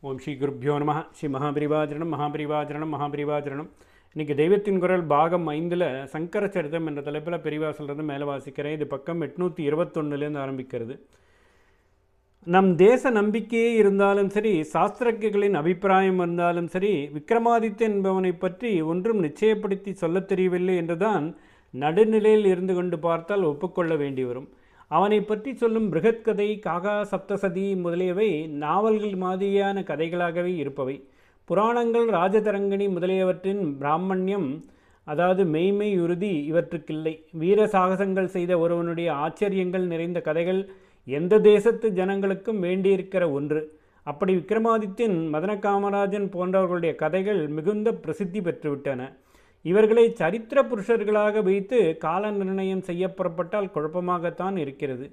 ஓம் ஸ்ரீ குருப்யோ நம. ஸ்ரீ மகாபரிவாஜரணம் மகாபரிவாஜரணம் மகாபரிவாஜரணம். இன்றைக்கி தெய்வத்தின் குரல் பாகம் 5ல் சங்கர சரிதம் என்ற தலைப்பில் பெரிவா சொல்கிறது மேலே வாசிக்கிறேன். இது பக்கம் 821லேருந்து ஆரம்பிக்கிறது. நம் தேச நம்பிக்கையே இருந்தாலும் சரி, சாஸ்திரஜர்களின் அபிப்பிராயம் இருந்தாலும் சரி, விக்ரமாதித்யன் என்பவனை பற்றி ஒன்றும் நிச்சயப்படுத்தி சொல்லத் தெரியவில்லை என்றுதான் நடுநிலையில் இருந்து கொண்டு பார்த்தால் ஒப்புக்கொள்ள வேண்டி வரும். அவனை பற்றி சொல்லும் பிருகத் கதை, காகா சப்தசதி முதலியவை நாவல்கள் மாதிரியான கதைகளாகவே இருப்பவை. புராணங்கள், ராஜதரங்கிணி முதலியவற்றின் பிராமணியம், அதாவது மெய்மை உறுதி இவற்றுக்கில்லை. வீர சாகசங்கள் செய்த ஒருவனுடைய ஆச்சரியங்கள் நிறைந்த கதைகள் எந்த தேசத்து ஜனங்களுக்கும் வேண்டியிருக்கிற ஒன்று. அப்படி விக்ரமாதித்யன், மதன காமராஜன் போன்றவர்களுடைய கதைகள் மிகுந்த பிரசித்தி பெற்றுவிட்டன. இவர்களை சரித்திர புருஷர்களாக வைத்து கால நிர்ணயம் செய்ய புறப்பட்டால் குழப்பமாகத்தான் இருக்கிறது.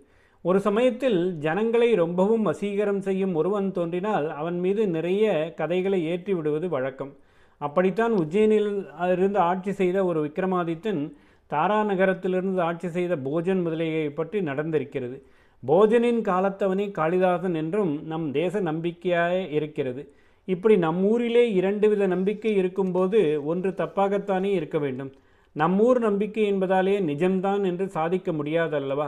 ஒரு சமயத்தில் ஜனங்களை ரொம்பவும் வசீகரம் செய்யும் ஒருவன் தோன்றினால் அவன் மீது நிறைய கதைகளை ஏற்றி விடுவது வழக்கம். அப்படித்தான் உஜ்ஜயினில் இருந்து ஆட்சி செய்த ஒரு விக்ரமாதித்தன் தாரா நகரத்திலிருந்து ஆட்சி செய்த போஜன் முதலியை பற்றி நடந்திருக்கிறது. போஜனின் காலத்தவனே காளிதாசன் என்றும் நம் தேச நம்பிக்கையாக இருக்கிறது. இப்படி நம்மூரிலே 2 வித நம்பிக்கை இருக்கும்போது ஒன்று தப்பாகத்தானே இருக்க வேண்டும். நம்மூர் நம்பிக்கை என்பதாலே நிஜம்தான் என்று சாதிக்க முடியாதல்லவா?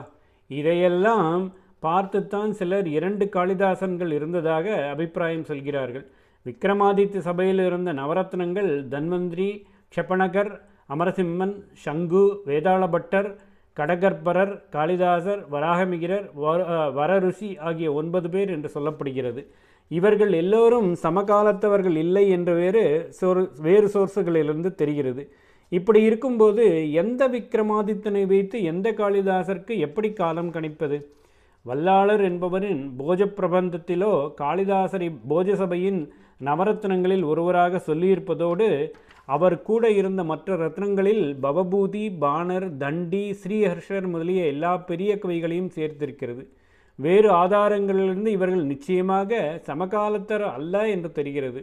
இதையெல்லாம் பார்த்துத்தான் சிலர் 2 காளிதாசன்கள் இருந்ததாக அபிப்பிராயம் சொல்கிறார்கள். விக்ரமாதித்ய சபையில் இருந்த நவரத்னங்கள் தன்வந்திரி, க்ஷபணகர், அமரசிம்மன், சங்கு, வேதாளபட்டர், கடகர்பரர், காளிதாசர், வராகமிகிரர், வரருசி ஆகிய 9 பேர் என்று சொல்லப்படுகிறது. இவர்கள் எல்லோரும் சமகாலத்தவர்கள் இல்லை என்று வேறு சோர்ஸுகளிலிருந்து தெரிகிறது. இப்படி இருக்கும்போது எந்த விக்ரமாதித்தனை வைத்து எந்த காளிதாசருக்கு எப்படி காலம் கணிப்பது? வல்லாளர் என்பவரின் போஜ பிரபந்தத்திலோ காளிதாசரை போஜசபையின் நவரத்னங்களில் ஒருவராக சொல்லியிருப்பதோடு அவர் கூட இருந்த மற்ற ரத்னங்களில் பவபூதி, பாணர், தண்டி, ஸ்ரீஹர்ஷர் முதலிய எல்லா பெரிய கவிகளையும் சேர்த்திருக்கிறது. வேறு ஆதாரங்களிலிருந்து இவர்கள் நிச்சயமாக சமகாலத்தர் அல்ல என்று தெரிகிறது.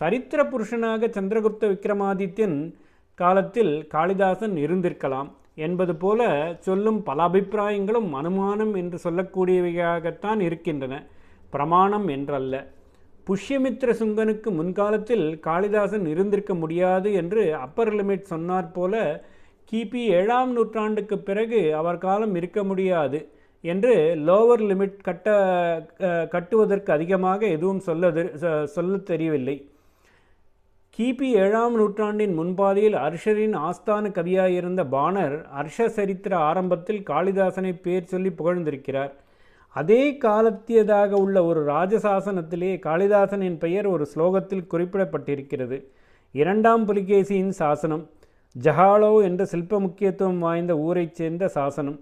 சரித்திர புருஷனாக சந்திரகுப்த விக்ரமாதித்யன் காலத்தில் காளிதாசன் இருந்திருக்கலாம் என்பது போல சொல்லும் பல அபிப்பிராயங்களும் அனுமானம் என்று சொல்லக்கூடியவையாகத்தான் இருக்கின்றன, பிரமாணம் என்றல்ல. புஷ்யமித்ர சுங்கனுக்கு முன்காலத்தில் காளிதாசன் இருந்திருக்க முடியாது என்று அப்பர் லிமிட் சொன்னார் போல கிபி 7ஆம் நூற்றாண்டுக்கு பிறகு அவர் காலம் இருக்க முடியாது என்று லோவர் லிமிட் கட்டுவதற்கு அதிகமாக எதுவும் சொல்ல தெரியவில்லை. கிபி 7ஆம் நூற்றாண்டின் முன்பாதியில் அர்ஷரின் ஆஸ்தான கவியாயிருந்த பாணர் அர்ஷ சரித்திர ஆரம்பத்தில் காளிதாசனை பேர் சொல்லி புகழ்ந்திருக்கிறார். அதே காலத்தியதாக உள்ள ஒரு ராஜசாசனத்திலே காளிதாசனின் பெயர் ஒரு ஸ்லோகத்தில் குறிப்பிடப்பட்டிருக்கிறது. 2ஆம் புலிகேசியின் சாசனம், ஜஹாலோ என்ற சில்ப முக்கியத்துவம் வாய்ந்த ஊரைச் சேர்ந்த சாசனம்.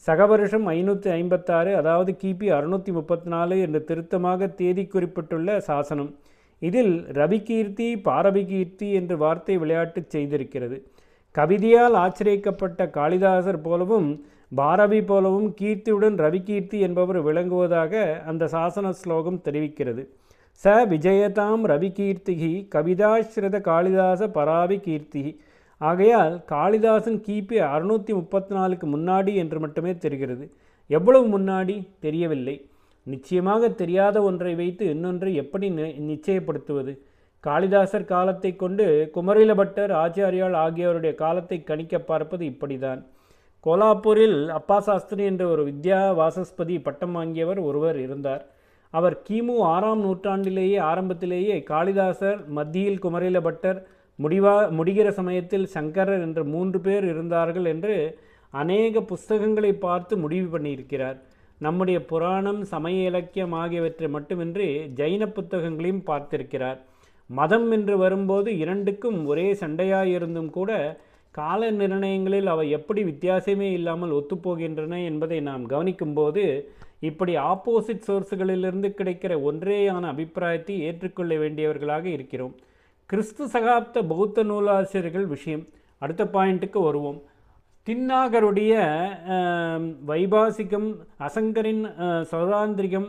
சகவருஷம் 556, அதாவது கிபி 634 என்று திருத்தமாக தேதி குறிப்பிட்டுள்ள சாசனம். இதில் ரவிகீர்த்தி, பாரவிகீர்த்தி என்று வார்த்தை விளையாட்டு செய்திருக்கிறது. கவிதையால் ஆச்சரியக்கப்பட்ட காளிதாசர் போலவும் பாரவி போலவும் கீர்த்தியுடன் ரவிகீர்த்தி என்பவர் விளங்குவதாக அந்த சாசன ஸ்லோகம் தெரிவிக்கிறது. ச விஜயதாம் ரவிகீர்த்திகி கவிதாஸ்ரித காளிதாச பராவி கீர்த்திகி. ஆகையால் காளிதாசன் கிபி 634க்கு முன்னாடி என்று மட்டுமே தெரிகிறது. எவ்வளவு முன்னாடி தெரியவில்லை. நிச்சயமாக தெரியாத ஒன்றை வைத்து இன்னொன்றை எப்படி நிச்சயப்படுத்துவது? காளிதாசர் காலத்தை கொண்டு குமரிலபட்டர், ஆச்சாரியால் ஆகியோருடைய காலத்தை கணிக்க பார்ப்பது இப்படிதான். கோலாப்பூரில் அப்பா சாஸ்திரி என்ற ஒரு வித்யா வாசஸ்பதி பட்டம் வாங்கியவர் ஒருவர் இருந்தார். அவர் கிமு 6ஆம் நூற்றாண்டிலேயே ஆரம்பத்திலேயே காளிதாசர், மத்தியில் குமரிலபட்டர், முடிகிற சமயத்தில் சங்கரர் என்ற 3 பேர் இருந்தார்கள் என்று அநேக புஸ்தகங்களை பார்த்து முடிவு பண்ணியிருக்கிறார். நம்முடைய புராணம், சமய இலக்கியம் ஆகியவற்றை மட்டுமின்றி ஜைன புத்தகங்களையும் பார்த்திருக்கிறார். மதம் என்று வரும்போது 2க்கும் ஒரே சண்டையாயிருந்தும் கூட கால நிர்ணயங்களில் அவை எப்படி வித்தியாசமே இல்லாமல் ஒத்துப்போகின்றன என்பதை நாம் கவனிக்கும்போது இப்படி ஆப்போசிட் சோர்ஸுகளிலிருந்து கிடைக்கிற ஒன்றேயான அபிப்பிராயத்தை ஏற்றுக்கொள்ள வேண்டியவர்களாக இருக்கிறோம். கிறிஸ்து சகாப்த பௌத்த நூலாசிரியர்கள் விஷயம். அடுத்த பாயிண்ட்டுக்கு வருவோம். தின்னாகருடைய வைபாசிகம், அசங்கரின் சௌராந்திரிகம்,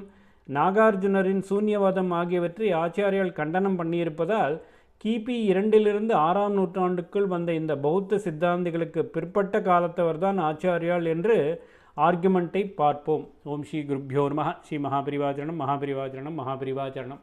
நாகார்ஜுனரின் சூன்யவாதம் ஆகியவற்றை ஆச்சாரியால் கண்டனம் பண்ணியிருப்பதால் கிபி 2லிருந்து 6ஆம் நூற்றாண்டுக்குள் வந்த இந்த பௌத்த சித்தாந்திகளுக்கு பிற்பட்ட காலத்தவர் தான் ஆச்சாரியால் என்று ஆர்குமெண்ட்டை பார்ப்போம். ஓம் ஸ்ரீ குருப்யோ நமः. ஸ்ரீ மகாபரிவாஜரணம் மகாபரிவாஜரணம் மகாபரிவாஜரணம்.